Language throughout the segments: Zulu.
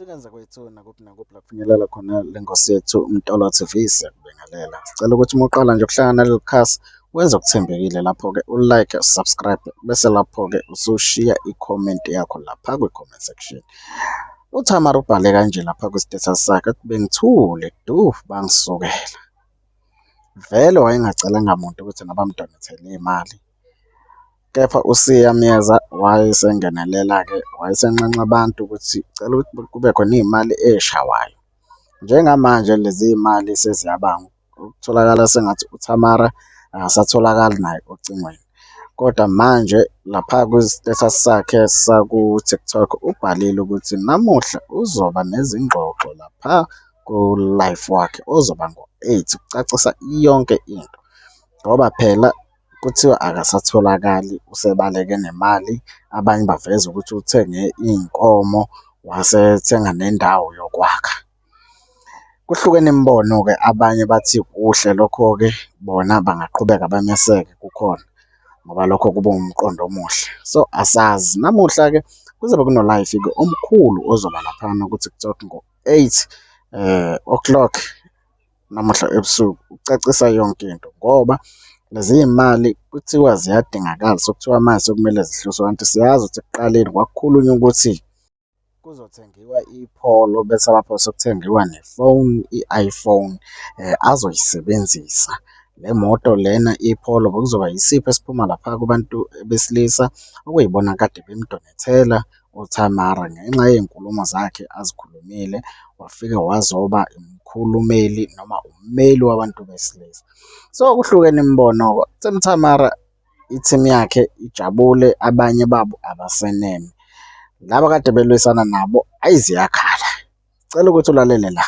Ukusebenza kwethu nakuphi nakuphi la kufinyelela khona le ngosi yethu Mtolo TV siyakubingelela. Sicela ukuthi uma uqala nje ukuhlangana naleli khasi wenze okuthembekile lapho-ke u-like, subscribe bese lapho-ke usushiya i-comment yakho lapha kwi-comment section. UThamara ubhale kanje lapha kwi-status sakhe ukuthi bengithule du bangisukela. Vele wayengacelanga muntu ukuthi nabamdonethele imali. Kepha uSiya Miyeza wayesengenelela-ke wayesenxenxa abantu ukuthi cela ukuthi kube khona iy'mali ey'shawayo. Njengamanje lezi y'mali seziyabanga ukutholakala sengathi uThamara akasatholakali naye ocingweni. Kodwa manje lapha kwi-status sakhe saku-TikTok ubhalile ukuthi namuhla uzoba nezingxoxo lapha ku-live wakhe ozoba ngo-8 ukucacisa yonke into. Ngoba phela kuthiwa akasatholakali usebaleke nemali, abanye baveza ukuthi uthenge iy'nkomo wasethenga nendawo yokwakha. Kuhlukene imibono-ke, abanye bathi kuhle lokho-ke bona bangaqhubeka bameseke kukhona ngoba lokho kuba umqondo omuhle. So asazi namuhla-ke kuzobe kuno-live-ke omkhulu ozoba laphana ku-TikTok ngo-8 o'clock namuhla ebusuku ukucacisa yonke into ngoba lezi y'mali kuthiwa ziyadingakala, sekuthiwa manje sekumele zihluswe, kanti siyazi ukuthi ekuqaleni kwakukhulunywa ukuthi kuzothengiwa ipholo bese lapho sekuthengiwa nefoni, i-iPhone azoyisebenzisa. Le moto lena ipholo bekuzoba yisipho esiphuma lapha kubantu besilisa okuyibona kade bemdonethela uThamara ngenxa yey'nkulumo zakhe azikhulumile, wafike wazoba umkhulumeli noma ummeli wabantu besilisa. So kuhlukene imibono-ke, uThamara i-team yakhe ijabule, abanye babo abaseneme. Laba kade belwisana nabo ayiziyakhala. Cela ukuthi ulalele la.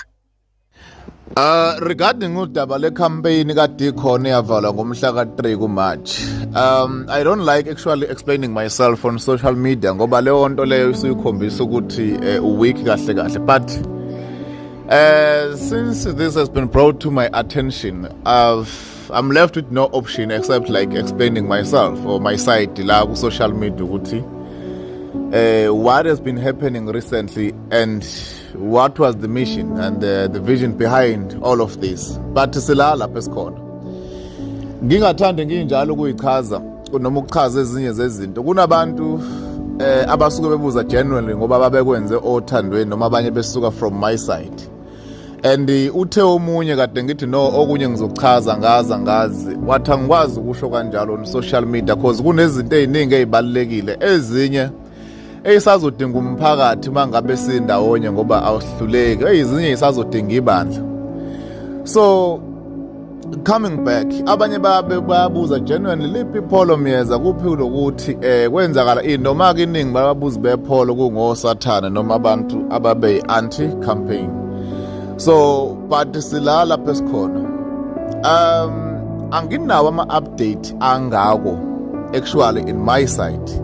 Regarding udaba le campaign kade ikhona yavalwa ngomhla ka-3 kuMarch. I don't like actually explaining myself on social media ngoba leyo nto leyo isuyikhombisa ukuthi uweak kahle kahle, but since this has been brought to my attention, I'm left with no option except like explaining myself or my side la ku social media ukuthi what has been happening recently and what was the mission and the vision behind all of this. But sila lapha esikhona ngingathanda nginjalo kuyichaza noma ukuchaza ezinye zezinto. Kunabantu abasuke bebuza genuinely ngoba babekwenze othandweni noma abanye besuka from my side, and uthe omunye kade ngithi no okunye ngizochaza ngazi wathi angikwazi ukusho kanjalo on social media because kunezinto ey'ningi ey'balulekile ezinye eyisazodinga umphakathi mangabe sindawonye ngoba awuhluleki, ezinye yisazodinga ibandla. So coming back, abanye bayabuza genuinely liphi ipholo Miyeza, kuphi lokuthi kwenzakala ini, noma-ke iningi bababuzi bepholo kungosathane noma abantu ababe anti campaign. So but sila lapha esikhona anginawo ama-update angako actually in my side.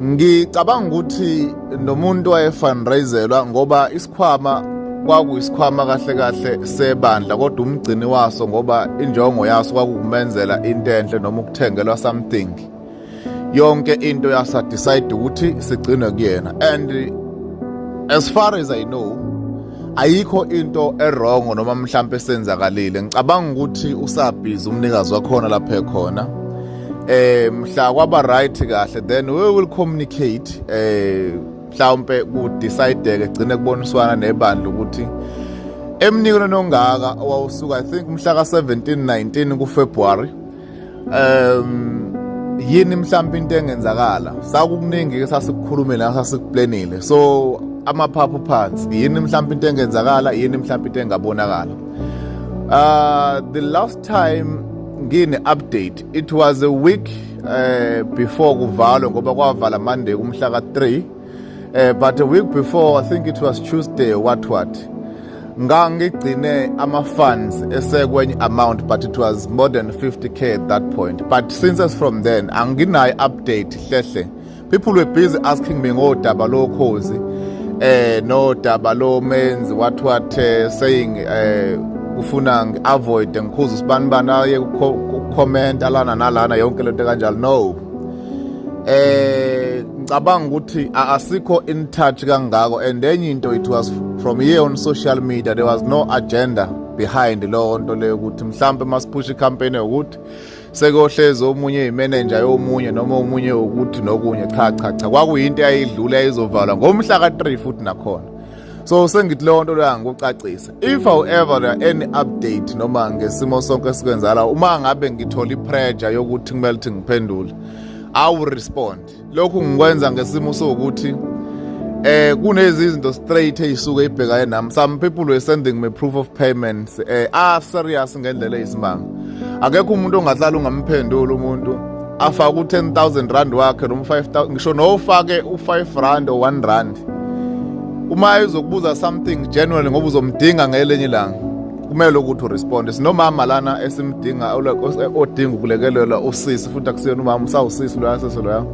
Ngicabanga ukuthi nomuntu wayefundraiselwa ngoba isikhwama kwakuyisikhwama kahle kahle sebandla, kodwa umgcini waso ngoba injongo yaso kwakukumenzela into enhle noma ukuthengelwa something, yonke into yasa decide ukuthi sigcine kuyena. And as far as I know ayikho into errong noma mhlambe senzakalile. Ngicabanga ukuthi usabhizi umnikazi wakhona lapha ekhona, mhla kwaba right kahle then we will communicate, mhlawumbe ku-decide-ke gcine kuboniswana nebandla ukuthi emnikweni nongaka owawusuka I think mhla ka-17-19 kuFebruary yini mhlawumbe into engenzakala. Sakukuningi-ke sasikukhulumile nasasikuplannile, so amaphaphu phansi yini mhlawumbe into engenzakala, yini mhlawumbe into engabonakala. The last time ngine update it was a week before kuvalwe ngoba kwavala Monday kumhla ka-3, but a week before I think it was Tuesday what ngangigcine ama-funds esekwenye amount, but it was more than 50k at that point. But since from then anginayo update hlehle. People were busy asking me ngodaba lo Khosi nodaba lo Menzi what saying ufuna ngi-avoid ngikhuza usibani aye ukucomment alana nalana yonke lento kanjalo. No, ngicabanga ukuthi asikho in touch kangako, and enye into, it was from here on social media, there was no agenda behind leyo nto leyo ukuthi mhlambe masiphusha icampaign ukuthi sekohlezi omunye imanager yomunye noma omunye ukuthi nokunye. Cha kwakuyinto eyayidlula eyizovalwa ngomhla ka3 futhi nakhona. So sengithi leyo nto leyo ngikucacisa, if however there are any update noma ngesimo sonke esikwenzala, uma ngabe ngithola ipressure yokuthi kumele ukuthi ngiphendule, I will respond. Lokhu ngikwenza ngesimo sokuthi kunezi izinto straight eyisuke ibhekaye nami. Some people were sending me proof of payments serious ngendlela eyisimanga. Akekho umuntu ongahlala ungamphendula umuntu afaka u10,000 rand wakhe noma 5,000, ngisho nofake u5 rand or 1 rand. Uma ezokubuza something genuinely ngoba uzomdinga ngelenye ilanga, kumele ukuthi uresponde. Sinomama lana esimdinga odinga ukulekelela usisi, futhi akusiyona umama usawusisi lo yasese lo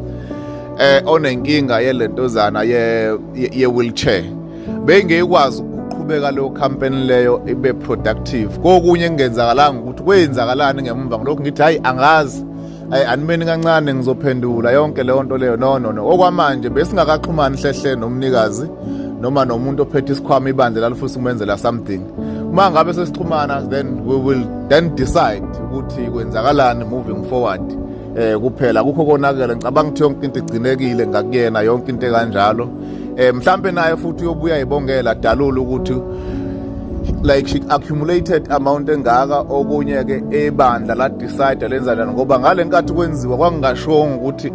onenkinga yelentozana ye-wheelchair. Bengekwazi ukuqhubeka leyo campaign leyo ibe productive. Kokunye engenzakalanga ukuthi kwenzakalani ngemva ngalokho ngithi hayi angazi, animeni kancane ngizophendula yonke leyo nto leyo. No. Okwamanje besingakaxhumani hlehle nomnikazi noma nomuntu ophethe isikhwama ibandla lalufuthi kumenzela something. Uma ngabe sesixhumana, then we will then decide ukuthi kwenzakalani moving forward. Kuphela kukho konakela, ngicabanga ukuthi yonke into igcinekile ngakuyena, yonke into kanjalo. Mhlambe naye futhi uyobuya ibongela dalula ukuthi like she accumulated amount engaka, okunye ke ebandla la decide lenzana, ngoba ngale nkathi kwenziwa kwangashongo ukuthi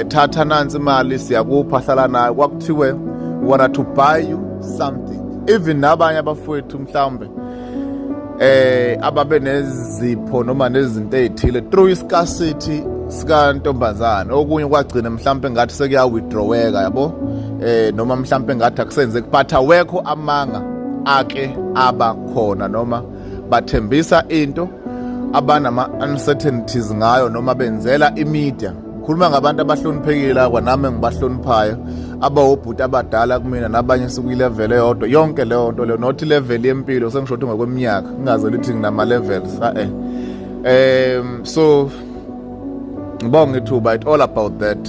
thatha nansi imali siyakupha hlala nayo, kwakuthiwe we want to buy you something. Even nabanye abafowethu mhlambe ababe nezipho noma nezinto ezithile through iscarcity sika ntombazana, okunye kwagcina mhlambe ngathi sekuya withdraweka, yabo, noma mhlambe ngathi akusenze kuphatha wekho amanga ake abakhona, noma bathembisa into abanama uncertainties ngayo, noma benzela imedia. Ngikhuluma ngabantu abahloniphekile la kwanami ngibahloniphayo, abawobhuti abadala kumina nabanye sikuyilevel eyodwa. Yonke leyo nto leyo, not level yempilo sengisho ukuthi ngokweminyaka, ngingaze lithi nginama levels. So ngibonga ithuba, it's all about that.